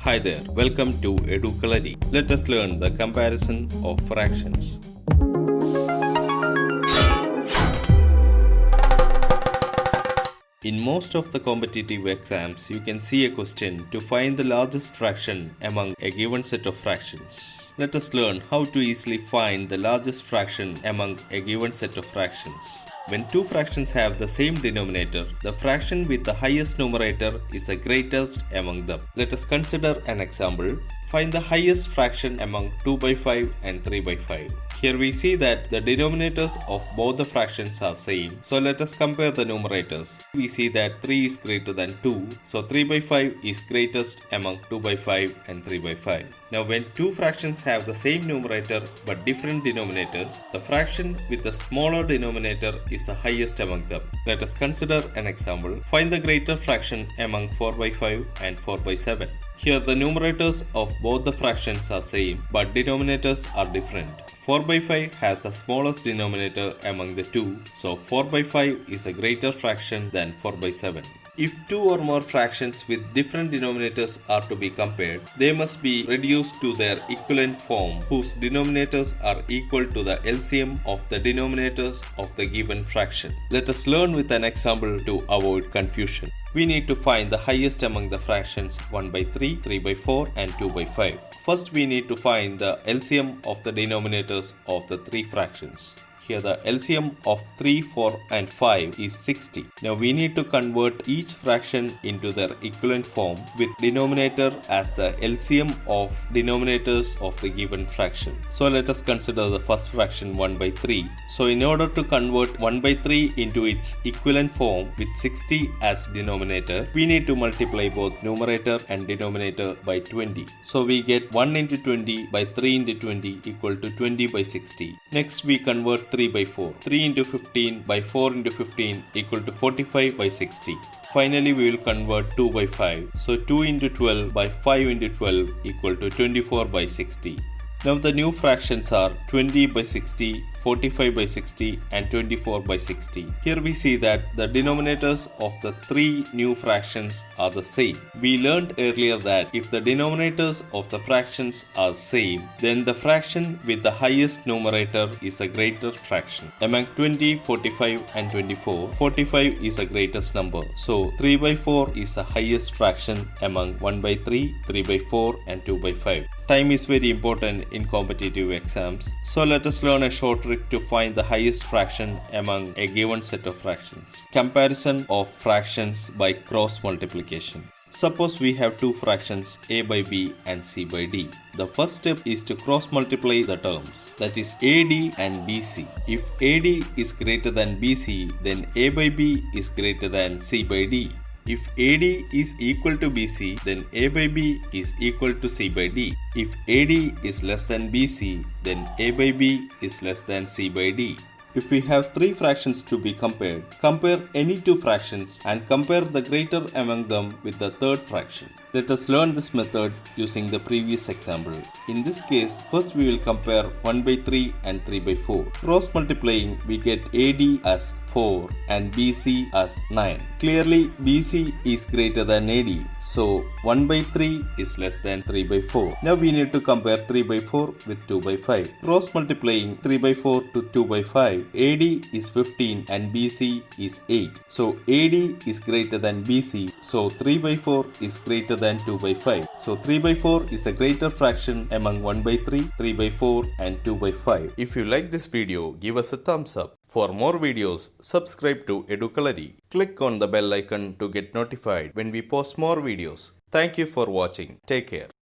Hi there, welcome to Educalari. Let us learn the comparison of fractions. In most of the competitive exams, you can see a question to find the largest fraction among a given set of fractions. Let us learn how to easily find the largest fraction among a given set of fractions. When two fractions have the same denominator, the fraction with the highest numerator is the greatest among them. Let us consider an example. Find the highest fraction among 2 by 5 and 3 by 5. Here we see that the denominators of both the fractions are same. So let us compare the numerators. We see that 3 is greater than 2. So 3 by 5 is greatest among 2 by 5 and 3 by 5. Now when two fractions have the same numerator but different denominators, the fraction with the smaller denominator is the highest among them. Let us consider an example. Find the greater fraction among 4 by 5 and 4 by 7. Here the numerators of both the fractions are same but denominators are different. 4 by 5 has the smallest denominator among the two, so 4 by 5 is a greater fraction than 4 by 7. If two or more fractions with different denominators are to be compared, they must be reduced to their equivalent form whose denominators are equal to the LCM of the denominators of the given fraction. Let us learn with an example to avoid confusion. We need to find the highest among the fractions 1 by 3, 3 by 4 and 2 by 5. First we need to find the LCM of the denominators of the three fractions. Here the LCM of 3, 4 and 5 is 60. Now we need to convert each fraction into their equivalent form with denominator as the LCM of denominators of the given fraction. So let us consider the first fraction 1 by 3. So in order to convert 1 by 3 into its equivalent form with 60 as denominator, we need to multiply both numerator and denominator by 20. So we get 1 into 20 by 3 into 20 equal to 20 by 60. Next we convert 3 by 4. 3 into 15 by 4 into 15 equal to 45 by 60. Finally, we will convert 2 by 5. So 2 into 12 by 5 into 12 equal to 24 by 60. Now the new fractions are 20 by 60, 45 by 60 and 24 by 60. Here we see that the denominators of the three new fractions are the same. We learned earlier that if the denominators of the fractions are same, then the fraction with the highest numerator is the greater fraction. Among 20, 45 and 24, 45 is the greatest number. So 3 by 4 is the highest fraction among 1 by 3, 3 by 4 and 2 by 5. Time is very important in competitive exams. So let us learn a short trick to find the highest fraction among a given set of fractions. Comparison of fractions by cross multiplication. Suppose we have two fractions a by b and c by d. The first step is to cross multiply the terms, that is AD and BC. If AD is greater than BC, then a by b is greater than c by d. If AD is equal to BC, then A by B is equal to C by D. If AD is less than BC, then A by B is less than C by D. If we have three fractions to be compared, compare any two fractions and compare the greater among them with the third fraction. Let us learn this method using the previous example. In this case, first we will compare 1 by 3 and 3 by 4. Cross multiplying, we get AD as 4 and BC as 9. Clearly, BC is greater than AD. So, 1 by 3 is less than 3 by 4. Now we need to compare 3 by 4 with 2 by 5. Cross multiplying 3 by 4 to 2 by 5. AD is 15 and BC is 8. So, AD is greater than BC. So, 3 by 4 is greater than 2 by 5. So 3 by 4 is the greater fraction among 1 by 3, 3 by 4 and 2 by 5. If you like this video, give us a thumbs up. For more videos, subscribe to Educalari. Click on the bell icon to get notified when we post more videos. Thank you for watching. Take care.